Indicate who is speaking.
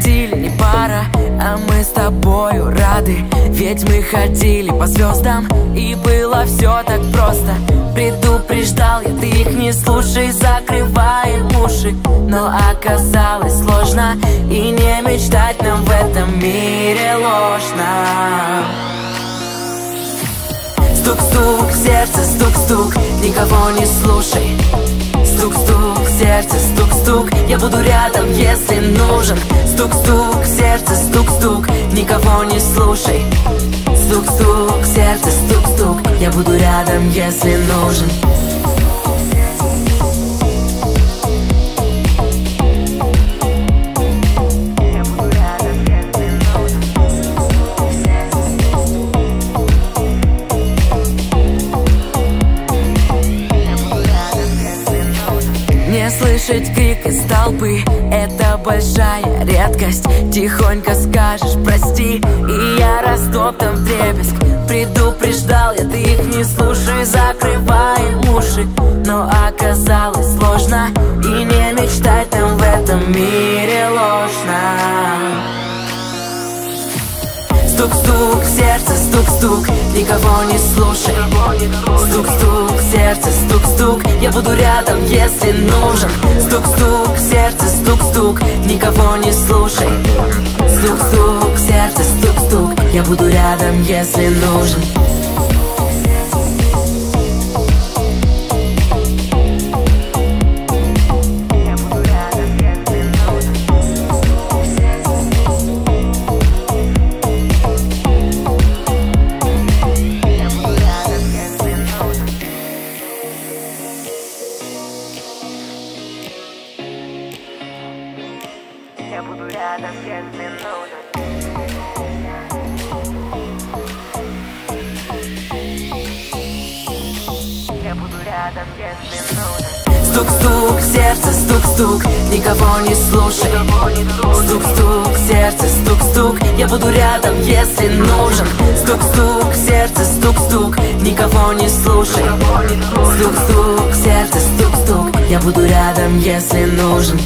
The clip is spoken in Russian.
Speaker 1: ходили, не пара, а мы с тобою рады. Ведь мы ходили по звездам, и было все так просто. Предупреждал я, ты их не слушай, закрывай уши. Но оказалось сложно, и не мечтать нам в этом мире ложно. Стук-стук, сердце, стук-стук, никого не слушай. Стук-стук, сердце, стук-стук, я буду рядом, если нужен. Стук-стук, сердце, стук-стук, никого не слушай. Стук-стук, сердце, стук-стук, я буду рядом, если нужен. Не слышать крик из толпы — это большая редкость. Тихонько скажешь прости, и я растоптан вдребезг. Предупреждал я, ты их не слушай, закрывай уши. Но оказалось сложно, и не мечтать нам в этом мире ложно. Стук-стук, сердце, стук-стук, никого не слушай. Стук-стук, сердце, стук-стук, я буду рядом, если нужен. Стук-стук, сердце, стук-стук, никого не слушай. Стук-стук, сердце, стук-стук, я буду рядом, если нужен. Я буду рядом, если нужен. Я буду рядом, если нужен. Стук-стук, сердце, стук-стук, никого не слушай. Стук-стук, сердце, стук-стук, я буду рядом, если нужен. Стук-стук, сердце, стук-стук, никого не слушай. Стук-стук, сердце, стук-стук, я буду рядом, если нужен.